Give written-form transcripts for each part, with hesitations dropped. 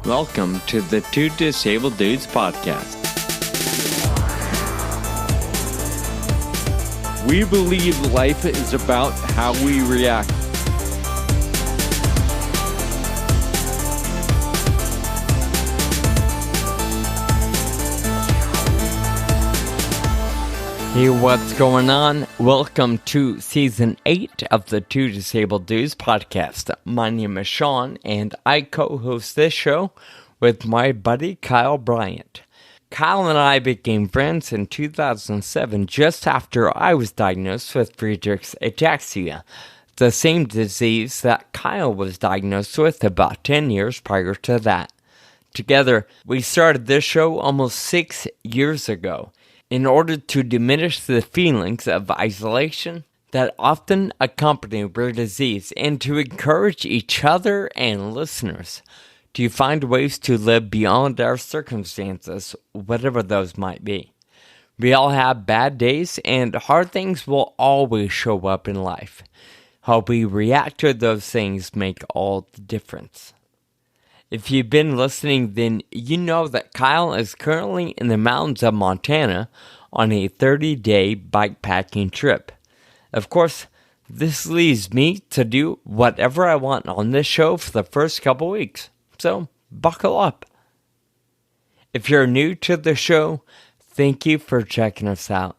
Welcome to the Two Disabled Dudes podcast. We believe life is about how we react. Hey, what's going on? Welcome to Season 8 of the Two Disabled Dudes podcast. My name is Sean, and I co-host this show with my buddy Kyle Bryant. Kyle and I became friends in 2007, just after I was diagnosed with Friedreich's ataxia, the same disease that Kyle was diagnosed with about 10 years prior to that. Together, we started this show almost 6 years ago, in order to diminish the feelings of isolation that often accompany rare disease and to encourage each other and listeners to find ways to live beyond our circumstances, whatever those might be. We all have bad days, and hard things will always show up in life. How we react to those things make all the difference. If you've been listening, then you know that Kyle is currently in the mountains of Montana on a 30-day bikepacking trip. Of course, this leaves me to do whatever I want on this show for the first couple weeks, so buckle up. If you're new to the show, thank you for checking us out.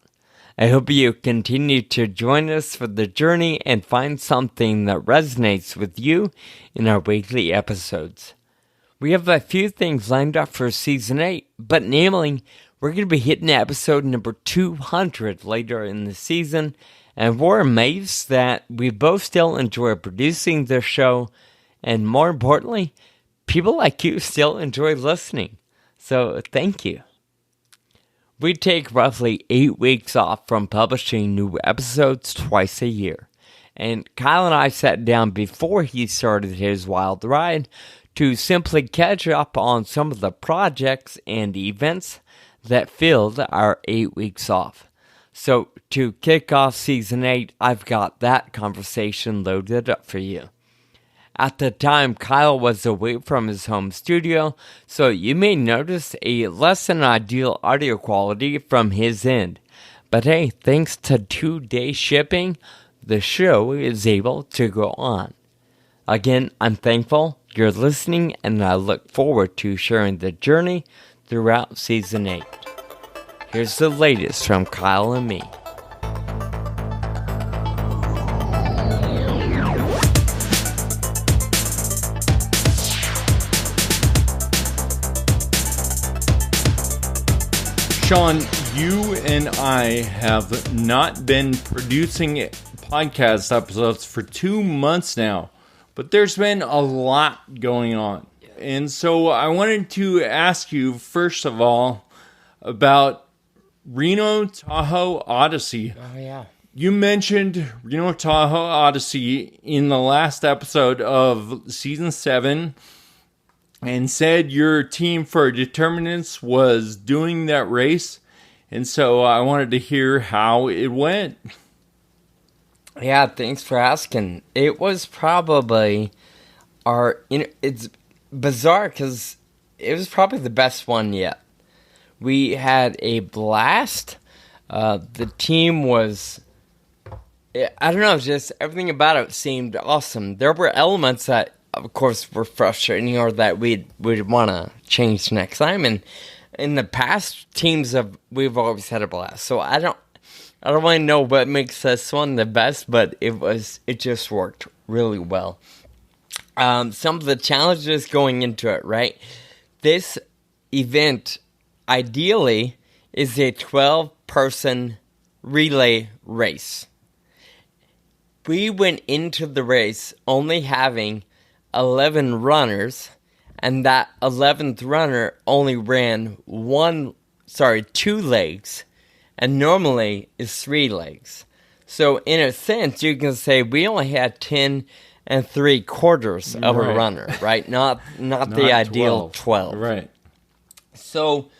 I hope you continue to join us for the journey and find something that resonates with you in our weekly episodes. We have a few things lined up for Season 8, but namely, we're going to be hitting episode number 200 later in the season, and we're amazed that we both still enjoy producing this show, and more importantly, people like you still enjoy listening. So, thank you. We take roughly 8 weeks off from publishing new episodes twice a year, and Kyle and I sat down before he started his wild ride to simply catch up on some of the projects and events that filled our 8 weeks off. So to kick off Season 8, I've got that conversation loaded up for you. At the time, Kyle was away from his home studio, so you may notice a less than ideal audio quality from his end. But hey, thanks to 2-day shipping, the show is able to go on. Again, I'm thankful you're listening, and I look forward to sharing the journey throughout Season 8. Here's the latest from Kyle and me. Sean, you and I have not been producing podcast episodes for 2 months now. But there's been a lot going on. And so I wanted to ask you, first of all, about Reno Tahoe Odyssey. Oh, yeah. You mentioned Reno Tahoe Odyssey in the last episode of Season 7 and said your team for Determinants was doing that race. And so I wanted to hear how it went. Yeah, thanks for asking. It was probably it's bizarre because it was probably the best one yet. We had a blast. The team was, I don't know, just everything about it seemed awesome. There were elements that, of course, were frustrating or that we'd want to change next time. And in the past we've always had a blast. So I don't really know what makes this one the best, but it just worked really well. Some of the challenges going into it, right? This event, ideally, is a 12-person relay race. We went into the race only having 11 runners, and that 11th runner only ran 2 legs, and normally is 3 legs. So in a sense, you can say we only had 10 3/4 of a runner, right? Not the ideal 12. Right. So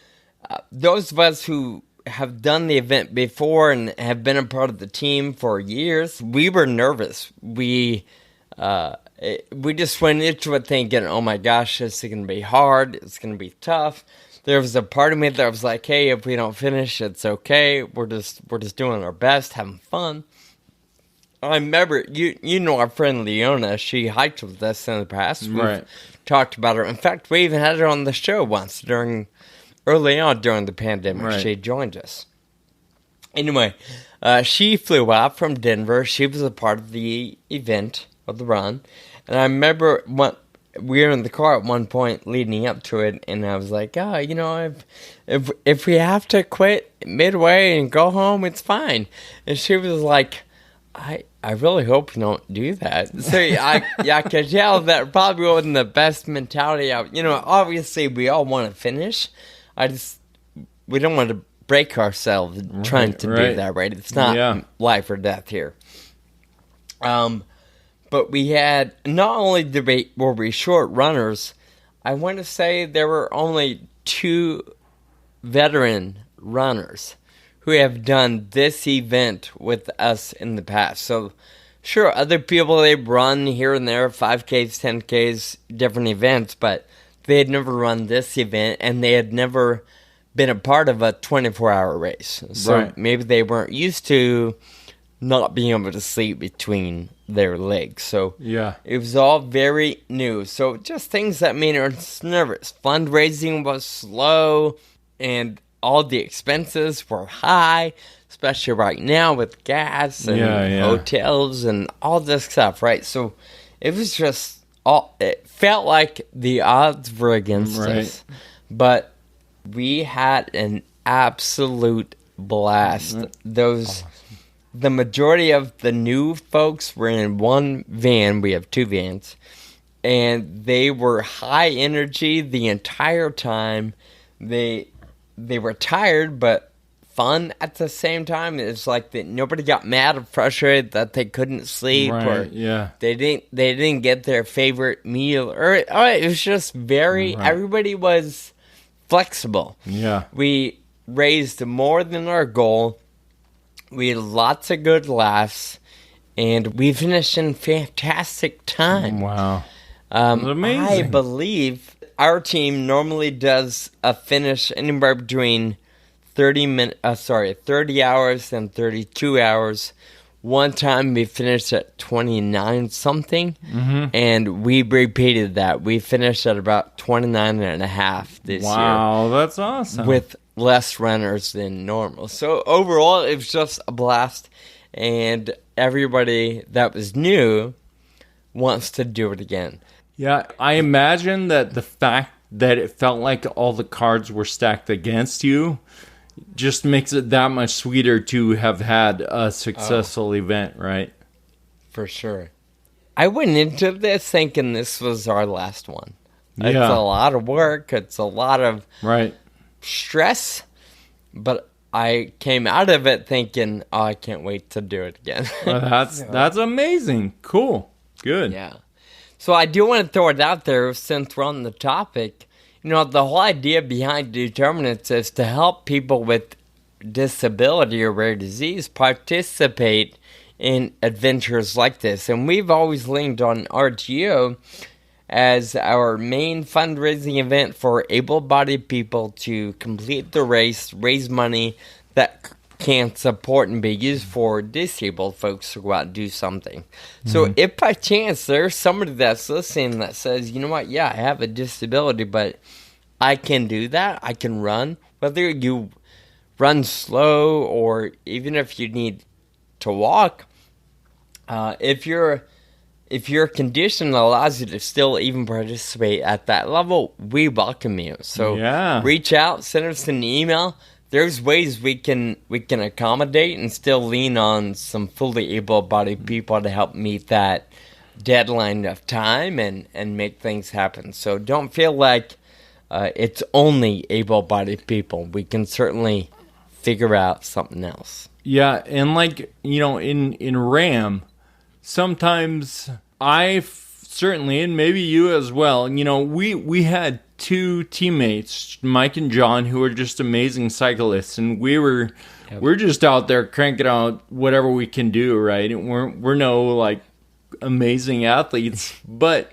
those of us who have done the event before and have been a part of the team for years, we were nervous. We we just went into it thinking, oh my gosh, this is going to be hard. It's going to be tough. There was a part of me that was like, hey, if we don't finish, it's okay. We're just doing our best, having fun. I remember, you know our friend Leona, she hiked with us in the past. We've talked about her. In fact, we even had her on the show once early on during the pandemic. Right. She joined us. Anyway, she flew out from Denver. She was a part of the event, of the run. And I remember we were in the car at one point leading up to it, and I was like, oh, you know, if we have to quit midway and go home, it's fine. And she was like, I really hope you don't do that. So I could tell that probably wasn't the best mentality. Obviously we all want to finish. We don't want to break ourselves trying to do that, right? It's not life or death here. But we had, not only were we short runners, I want to say there were only 2 veteran runners who have done this event with us in the past. So, sure, other people, they run here and there, 5Ks, 10Ks, different events, but they had never run this event, and they had never been a part of a 24-hour race. So maybe they weren't used to not being able to sleep between their legs. So it was all very new. So just things that made us nervous. Fundraising was slow, and all the expenses were high, especially right now with gas and hotels and all this stuff, right? So it was just it felt like the odds were against us. But we had an absolute blast. The majority of the new folks were in one van. We have 2 vans. And they were high energy the entire time. They were tired, but fun at the same time. It's like that nobody got mad or frustrated that they couldn't sleep, they didn't get their favorite meal, or it was just very. Everybody was flexible. We raised more than our goal. We had lots of good laughs, and we finished in fantastic time. Wow, amazing! I believe our team normally does a finish anywhere between 30 hours and 32 hours. One time we finished at 29 something, and we repeated that. We finished at about 29 and a half this year. Wow, that's awesome. With less runners than normal. So overall, it was just a blast, and everybody that was new wants to do it again. Yeah, I imagine that the fact that it felt like all the cards were stacked against you just makes it that much sweeter to have had a successful event, right? For sure. I went into this thinking this was our last one. It's a lot of work. It's a lot of stress. But I came out of it thinking, oh, I can't wait to do it again. Well, that's amazing. Cool. Good. Yeah. So I do want to throw it out there since we're on the topic. You know, the whole idea behind Determinants is to help people with disability or rare disease participate in adventures like this. And we've always leaned on RTO as our main fundraising event for able-bodied people to complete the race, raise money that can support and be used for disabled folks to go out and do something. So if by chance there's somebody that's listening that says, you know what, I have a disability, but I can do that, I can run, whether you run slow or even if you need to walk, if your condition allows you to still even participate at that level, we welcome you. So reach out, send us an email. There's ways we can accommodate and still lean on some fully able-bodied people to help meet that deadline of time and make things happen. So don't feel like it's only able-bodied people. We can certainly figure out something else. Yeah, and like, you know, in RAM, sometimes I certainly, and maybe you as well, you know, we had 2 teammates, Mike and John, who are just amazing cyclists, and we're just out there cranking out whatever we can do, right? And we're no like amazing athletes. But,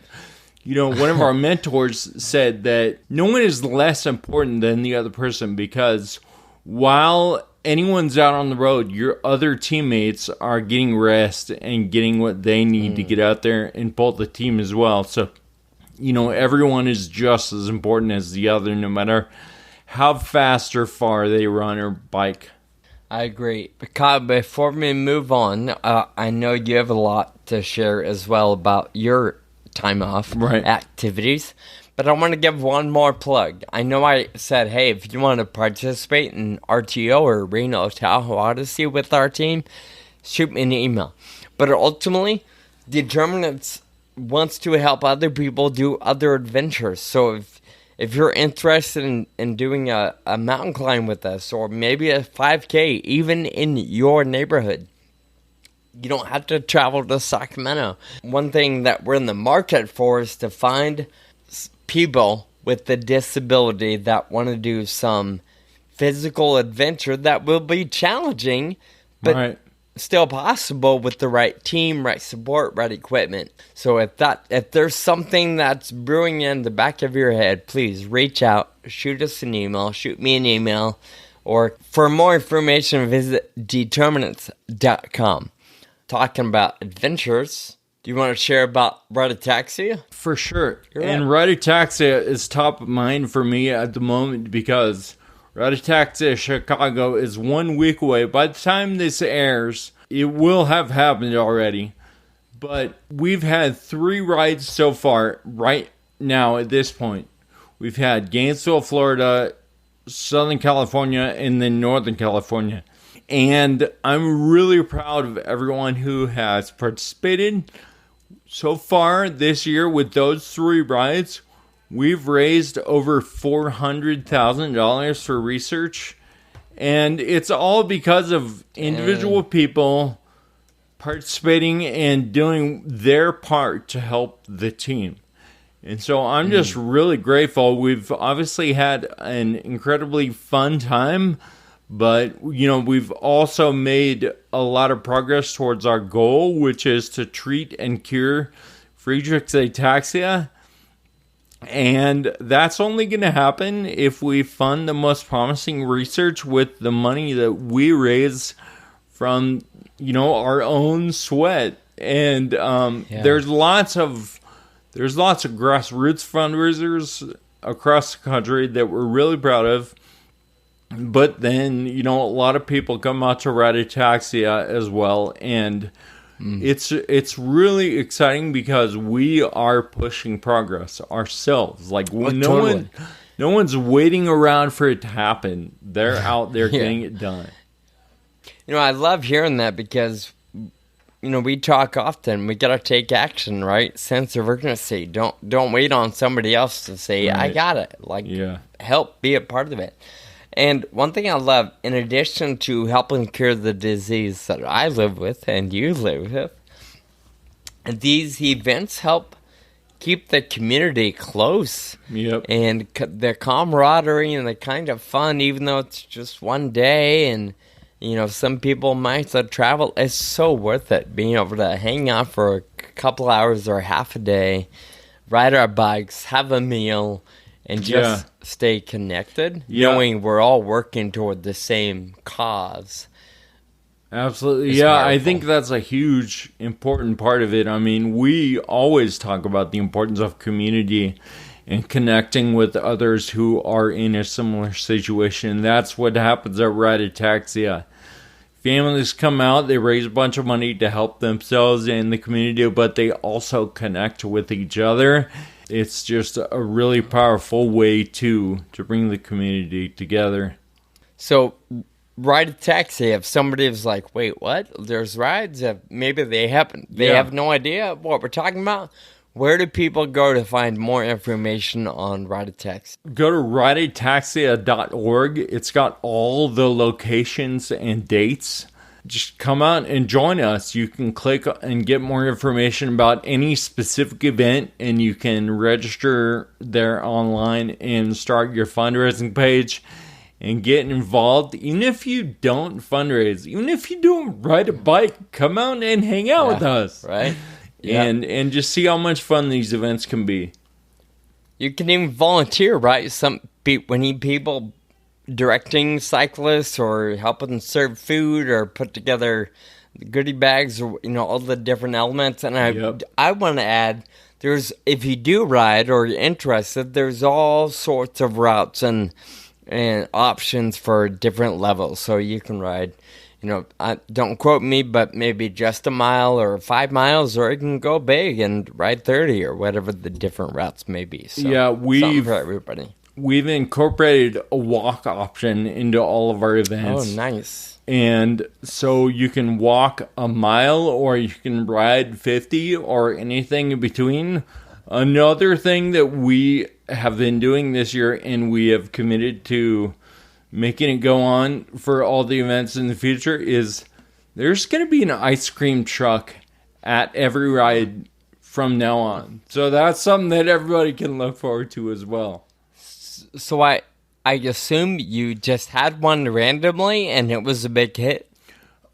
one of our mentors said that no one is less important than the other person, because while anyone's out on the road, your other teammates are getting rest and getting what they need to get out there and pull the team as well. So, everyone is just as important as the other, no matter how fast or far they run or bike. I agree. Kyle, before we move on, I know you have a lot to share as well about your time off activities, but I want to give one more plug. I know I said, hey, if you want to participate in RTO or Reno Tahoe Odyssey with our team, shoot me an email. But ultimately, Determinants wants to help other people do other adventures. So if you're interested in doing a mountain climb with us, or maybe a 5K, even in your neighborhood, you don't have to travel to Sacramento. One thing that we're in the market for is to find people with a disability that want to do some physical adventure that will be challenging, but still possible with the right team, right support, right equipment. So if there's something that's brewing in the back of your head, please reach out, shoot us an email, shoot me an email, or for more information, visit determinants.com. Talking about adventures, do you want to share about Ride-A-Taxi? For sure. And Ride-A-Taxi is top of mind for me at the moment, because Ride-A-Taxi Chicago is 1 week away. By the time this airs, it will have happened already. But we've had 3 rides so far right now at this point. We've had Gainesville, Florida, Southern California, and then Northern California. And I'm really proud of everyone who has participated. So far this year with those 3 rides, we've raised over $400,000 for research. And it's all because of individual people participating and doing their part to help the team. And so I'm just really grateful. We've obviously had an incredibly fun time, but, we've also made a lot of progress towards our goal, which is to treat and cure Friedreich's ataxia. And that's only going to happen if we fund the most promising research with the money that we raise from, our own sweat. And there's lots of grassroots fundraisers across the country that we're really proud of. But then, a lot of people come out to Ride-A-Taxia as well. And it's really exciting because we are pushing progress ourselves. Like, no one's waiting around for it to happen. They're out there getting it done. I love hearing that because, we talk often. We got to take action, right? Sense of urgency. Don't wait on somebody else to say, I got it. Help be a part of it. And one thing I love, in addition to helping cure the disease that I live with and you live with, these events help keep the community close. Yep. And the camaraderie and the kind of fun, even though it's just one day and, some people might travel, it's so worth it. Being able to hang out for a couple hours or half a day, ride our bikes, have a meal, and just stay connected, knowing we're all working toward the same cause. Absolutely. Powerful. I think that's a huge, important part of it. I mean, we always talk about the importance of community and connecting with others who are in a similar situation. That's what happens at Ride-A-Taxia. Families come out, they raise a bunch of money to help themselves and the community, but they also connect with each other. It's just a really powerful way to bring the community together. So, Ride-A-Taxi, if somebody is like, wait, what? There's rides? Maybe they have no idea what we're talking about. Where do people go to find more information on Ride-A-Taxi? Go to rideataxia.org. It's got all the locations and dates. Just come out and join us. You can click and get more information about any specific event, and you can register there online and start your fundraising page and get involved. Even if you don't fundraise, even if you don't ride a bike, come out and hang out with us. Right. and just see how much fun these events can be. You can even volunteer, right? We need people directing cyclists or helping serve food or put together goodie bags or, all the different elements. And I want to add, if you do ride or you're interested, there's all sorts of routes and options for different levels. So you can ride, don't quote me, but maybe just a mile or 5 miles, or you can go big and ride 30 or whatever the different routes may be. So, something for everybody. We've incorporated a walk option into all of our events. Oh, nice. And so you can walk a mile or you can ride 50 or anything in between. Another thing that we have been doing this year, and we have committed to making it go on for all the events in the future, is there's going to be an ice cream truck at every ride from now on. So that's something that everybody can look forward to as well. So I assume you just had one randomly and it was a big hit?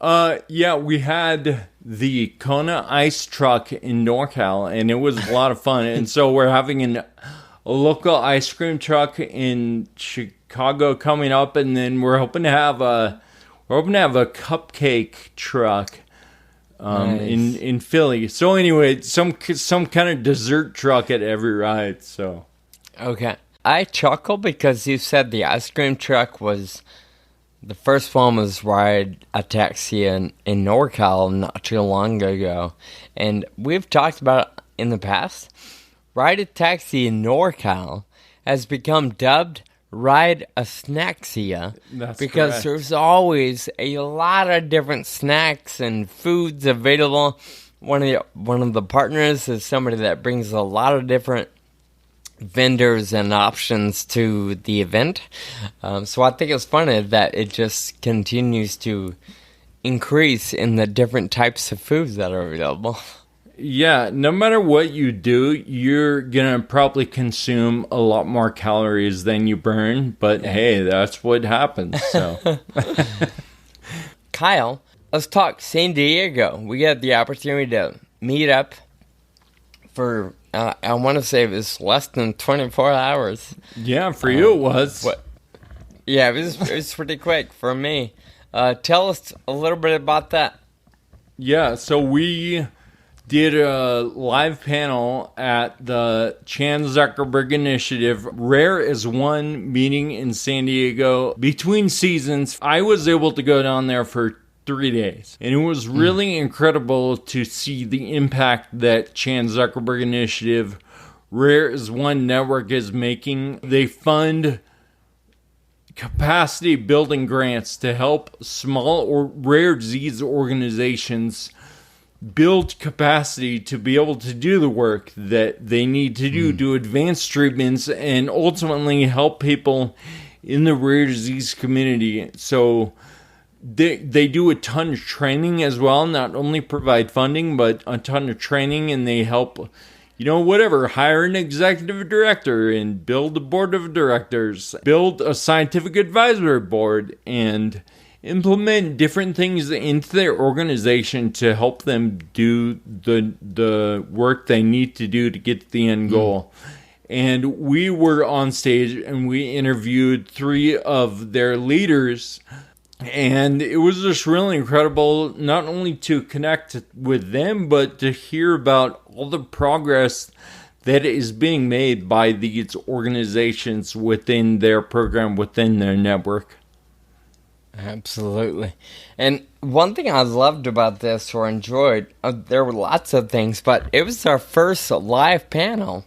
Yeah, we had the Kona ice truck in NorCal, and it was a lot of fun. And so we're having a local ice cream truck in Chicago coming up, and then we're hoping to have a cupcake truck nice. in Philly. So anyway, some kind of dessert truck at every ride. So okay, I chuckle because you said the ice cream truck was the first one was Ride a Taxi in NorCal not too long ago, and we've talked about it in the past. Ride a Taxi in NorCal has become dubbed Ride a Snacksia. That's because correct. There's always a lot of different snacks and foods available. One of the partners is somebody that brings a lot of different vendors and options to the event. So I think it's funny that it just continues to increase in the different types of foods that are available. Yeah, no matter what you do, you're going to probably consume a lot more calories than you burn. But hey, that's what happens. So, Kyle, let's talk San Diego. We got the opportunity to meet up for, I want to say it was less than 24 hours. Yeah, for you it was. Yeah, it was pretty quick for me. Tell us a little bit about that. Yeah, so we did a live panel at the Chan Zuckerberg Initiative, Rare as One meeting in San Diego. Between seasons, I was able to go down there for 3 days. And it was really incredible to see the impact that Chan Zuckerberg Initiative, Rare as One network is making. They fund capacity building grants to help small or rare disease organizations build capacity to be able to do the work that they need to do to advance treatments and ultimately help people in the rare disease community. So they do a ton of training as well, not only provide funding, but a ton of training, and they help, hire an executive director and build a board of directors, build a scientific advisory board, and implement different things into their organization to help them do the work they need to do to get to the end goal. And we were on stage and we interviewed 3 of their leaders, and it was just really incredible not only to connect with them, but to hear about all the progress that is being made by these organizations within their program, within their network. Absolutely. And one thing I loved about this or enjoyed, there were lots of things, but it was our first live panel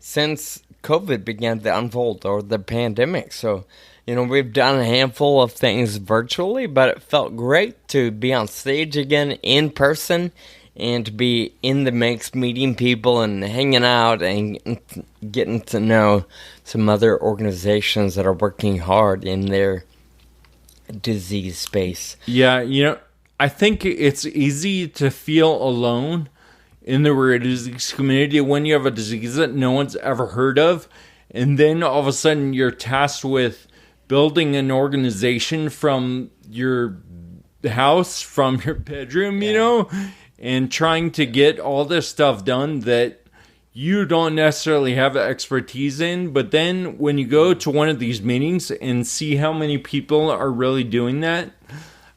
since COVID began to unfold, or the pandemic. So, we've done a handful of things virtually, but it felt great to be on stage again in person and to be in the mix, meeting people and hanging out and getting to know some other organizations that are working hard in their disease space. Yeah, I think it's easy to feel alone in the rare disease community when you have a disease that no one's ever heard of, and then all of a sudden you're tasked with building an organization from your house, from your bedroom, and trying to get all this stuff done that you don't necessarily have expertise in. But then when you go to one of these meetings and see how many people are really doing that,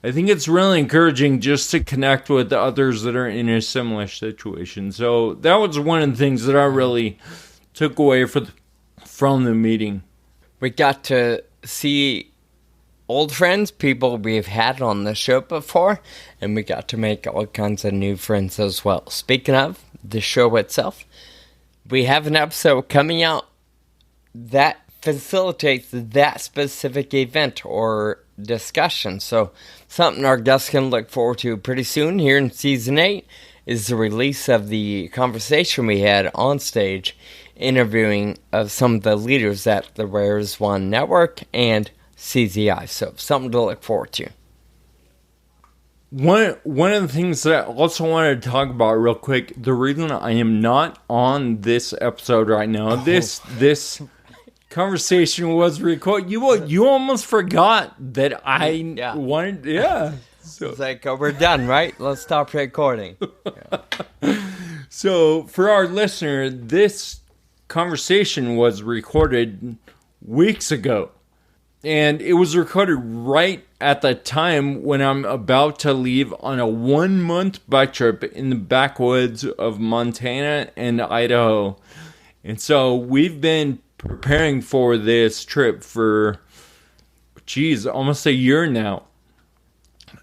I think it's really encouraging just to connect with the others that are in a similar situation. So that was one of the things that I really took away from the meeting. We got to see old friends, people we've had on the show before, and we got to make all kinds of new friends as well. Speaking of the show itself, we have an episode coming out that facilitates that specific event or discussion. So something our guests can look forward to pretty soon here in Season 8 is the release of the conversation we had on stage interviewing of some of the leaders at the Rares One Network and CZI. So something to look forward to. One of the things that I also wanted to talk about real quick, the reason I am not on this episode right now, this conversation was recorded. You almost forgot that I wanted, So it's like, we're done, right? Let's stop recording. So for our listener, this conversation was recorded weeks ago. And it was recorded right at the time when I'm about to leave on a 1-month bike trip in the backwoods of Montana and Idaho. And so we've been preparing for this trip for, almost a year now.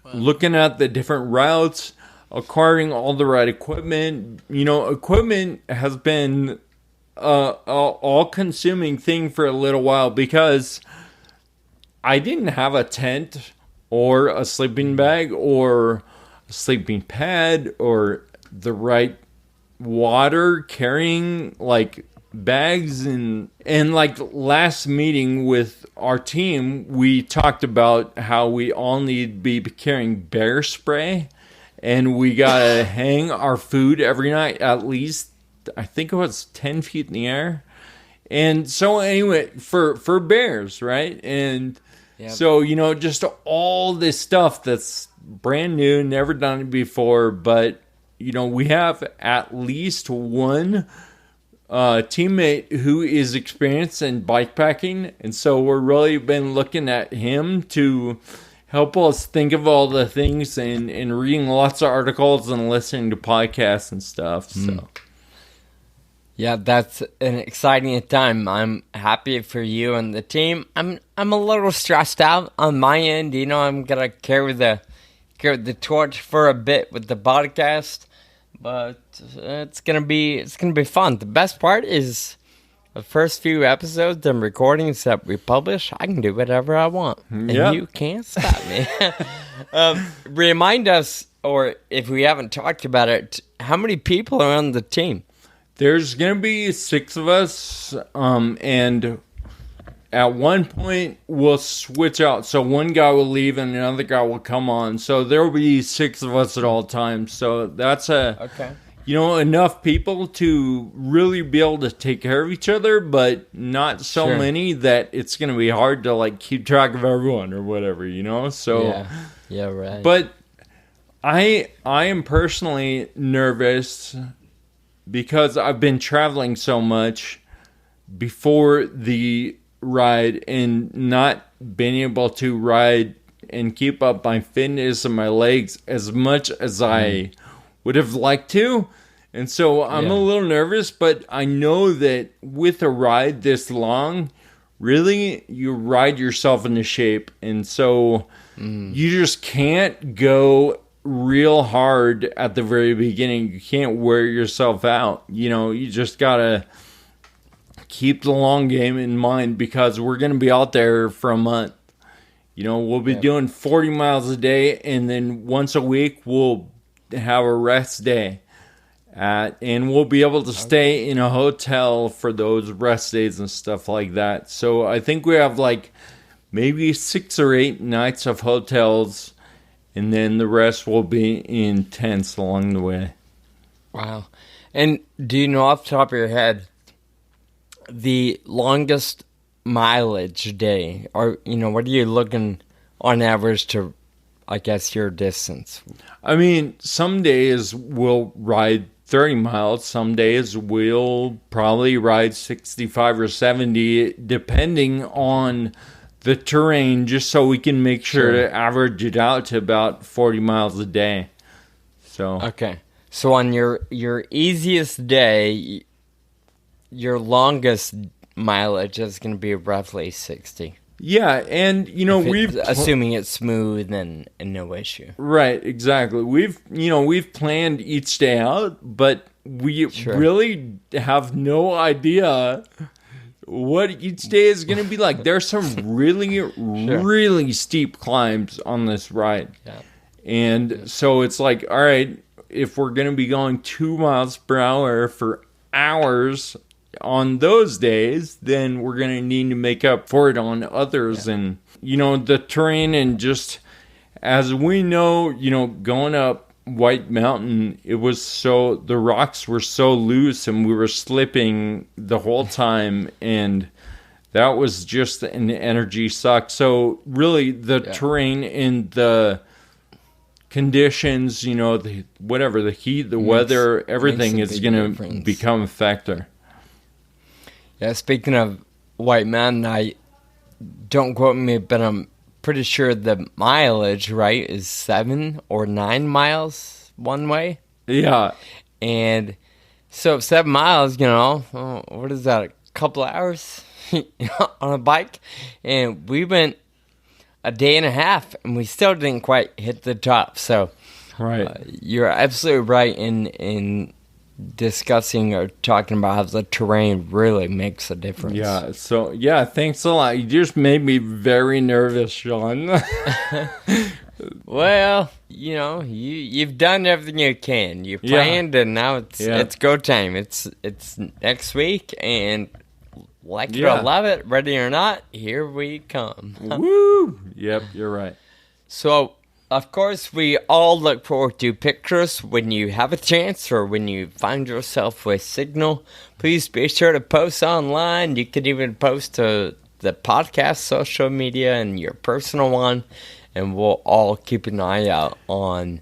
Wow. Looking at the different routes, acquiring all the right equipment. Equipment has been an all-consuming thing for a little while because I didn't have a tent or a sleeping bag or a sleeping pad or the right water carrying bags and last meeting with our team, we talked about how we all need to be carrying bear spray and we gotta hang our food every night at least, I think it was 10 feet in the air. And so anyway, for bears, right? And so, just all this stuff that's brand new, never done it before. But, we have at least one teammate who is experienced in bikepacking. And so we're really been looking at him to help us think of all the things and reading lots of articles and listening to podcasts and stuff. So. Yeah, that's an exciting time. I'm happy for you and the team. I'm a little stressed out on my end. I'm gonna carry the torch for a bit with the podcast, but it's gonna be fun. The best part is the first few episodes and recordings that we publish. I can do whatever I want, and you can't stop me. Remind us, or if we haven't talked about it, how many people are on the team? There's going to be 6 of us, and at one point we'll switch out. So one guy will leave and another guy will come on. So there will be 6 of us at all times. So that's enough people to really be able to take care of each other, but not so many that it's going to be hard to keep track of everyone or whatever, So yeah, right. But I am personally nervous because I've been traveling so much before the ride and not being able to ride and keep up my fitness and my legs as much as I would have liked to. And so I'm a little nervous, but I know that with a ride this long, really you ride yourself into shape. And so you just can't go real hard at the very beginning. You can't wear yourself out. You just gotta keep the long game in mind because we're gonna be out there for a month. We'll be doing 40 miles a day, and then once a week we'll have a rest day and we'll be able to stay in a hotel for those rest days and stuff like that. So I think we have maybe 6 or 8 nights of hotels, and then the rest will be in tents along the way. Wow. And do you know off the top of your head the longest mileage day? Or, what are you looking on average to I guess, your distance? I mean, some days we'll ride 30 miles. Some days we'll probably ride 65 or 70, depending on the terrain, just so we can make sure to average it out to about 40 miles a day. So Okay. So on your easiest day, your longest mileage is going to be roughly 60. yeah, and Assuming it's smooth and no issue. right, exactly. We've planned each day out, but we really have no idea what each day is going to be like. There's some really, really steep climbs on this ride. Yeah. And so it's like, all right, if we're going to be going 2 miles per hour for hours on those days, then we're going to need to make up for it on others. Yeah. And, the terrain, and just as we know, going up White Mountain, the rocks were so loose and we were slipping the whole time, and that was just an energy suck. So really the terrain and the conditions, the heat, the weather, everything is going to become a factor. Yeah, speaking of White Mountain, don't quote me, but I'm pretty sure the mileage, right, is 7 or 9 miles one way. Yeah. And so 7 miles, what is that, a couple hours on a bike? And we went a day and a half, and we still didn't quite hit the top. So right. You're absolutely right in discussing or talking about how the terrain really makes a difference. Yeah, so, thanks a lot. You just made me very nervous, Sean. Well, you've done everything you can. You planned, and now it's go time. It's next week, and like it or love it, ready or not, here we come. Woo! Yep, you're right. So, of course, we all look forward to pictures when you have a chance or when you find yourself with signal. Please be sure to post online. You could even post to the podcast social media and your personal one, and we'll all keep an eye out on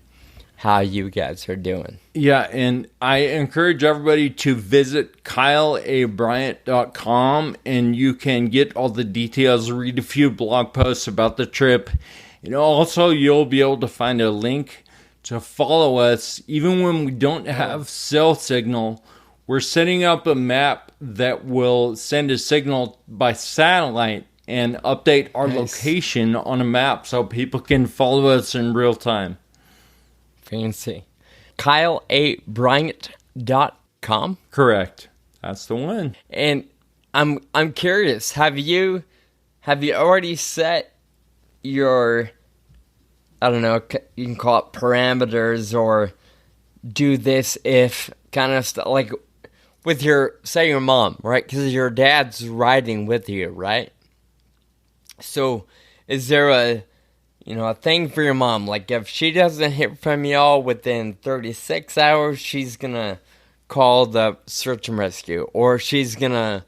how you guys are doing. Yeah, and I encourage everybody to visit kyleabryant.com, and you can get all the details, read a few blog posts about the trip. Also, you'll be able to find a link to follow us. Even when we don't have cell signal, we're setting up a map that will send a signal by satellite and update our location on a map so people can follow us in real time. Fancy. kyleabryant.com? Correct. That's the one. And I'm curious, have you already set your, I don't know, you can call it parameters, or do this if kind of stuff, like with your mom, right? Because your dad's riding with you, right? So is there a thing for your mom? Like if she doesn't hear from y'all within 36 hours, she's going to call the search and rescue, or she's going to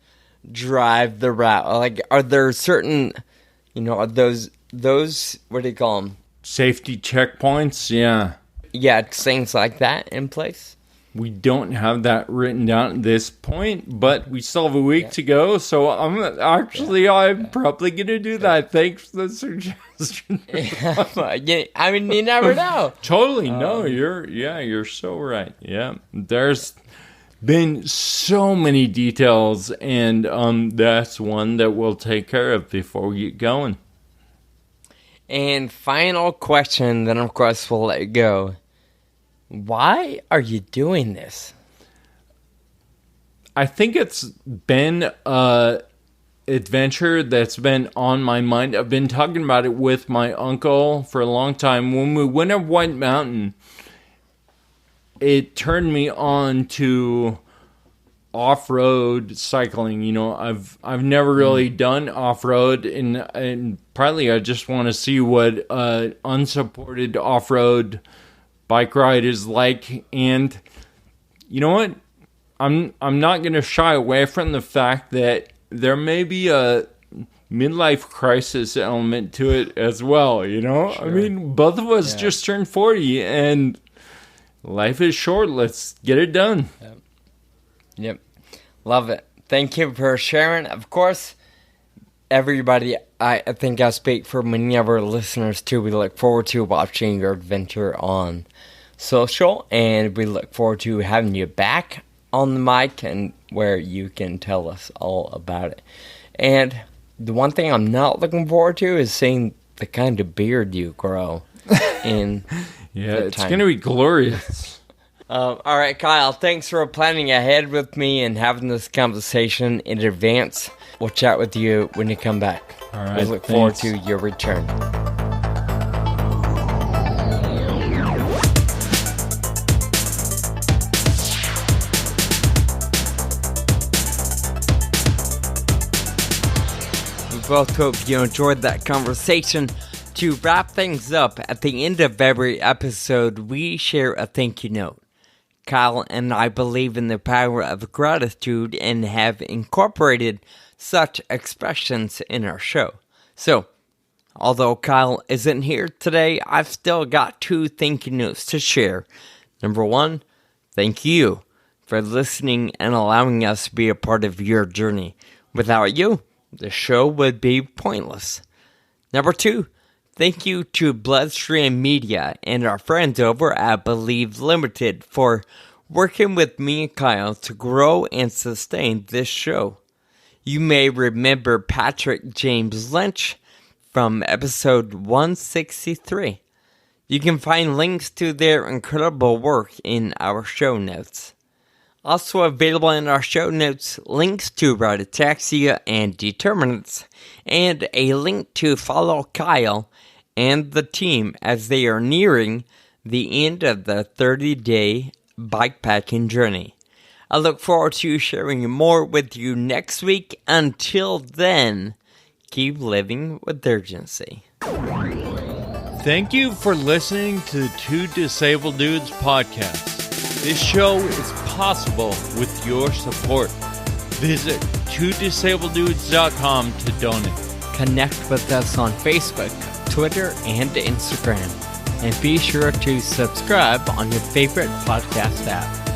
drive the route. Like, are there certain, are those, what do you call them? Safety checkpoints, yeah. Yeah, things like that in place. We don't have that written down at this point, but we still have a week to go, so I'm probably going to do that. Thanks for the suggestion. I mean, you never know. Totally, no, you're so right. Yeah, there's been so many details, and that's one that we'll take care of before we get going. And final question, then of course we'll let it go. Why are you doing this? I think it's been an adventure that's been on my mind. I've been talking about it with my uncle for a long time. When we went up White Mountain, it turned me on to off-road cycling. I've never really done off-road, and partly I just want to see what unsupported off-road bike ride is like. And you know what? I'm not going to shy away from the fact that there may be a midlife crisis element to it as well, you know? Sure. I mean, both of us just turned 40, and life is short. Let's get it done. Yep. Love it. Thank you for sharing. Of course, everybody, I think I speak for many of our listeners too. We look forward to watching your adventure on social, and we look forward to having you back on the mic and where you can tell us all about it. And the one thing I'm not looking forward to is seeing the kind of beard you grow in. Yeah, it's going to be glorious. All right, Kyle, thanks for planning ahead with me and having this conversation in advance. We'll chat with you when you come back. All right, we look forward to your return. We both hope you enjoyed that conversation. To wrap things up, at the end of every episode, we share a thank you note. Kyle and I believe in the power of gratitude and have incorporated such expressions in our show. So, although Kyle isn't here today, I've still got 2 thank you notes to share. Number 1, thank you for listening and allowing us to be a part of your journey. Without you, the show would be pointless. Number 2, thank you to Bloodstream Media and our friends over at Believe Limited for working with me and Kyle to grow and sustain this show. You may remember Patrick James Lynch from episode 163. You can find links to their incredible work in our show notes. Also available in our show notes, links to Ride Ataxia and Determinants, and a link to follow Kyle and the team as they are nearing the end of the 30-day bikepacking journey. I look forward to sharing more with you next week. Until then, keep living with urgency. Thank you for listening to the Two Disabled Dudes podcast. This show is possible with your support. Visit twodisableddudes.com to donate. Connect with us on Facebook, Twitter, and Instagram. And be sure to subscribe on your favorite podcast app.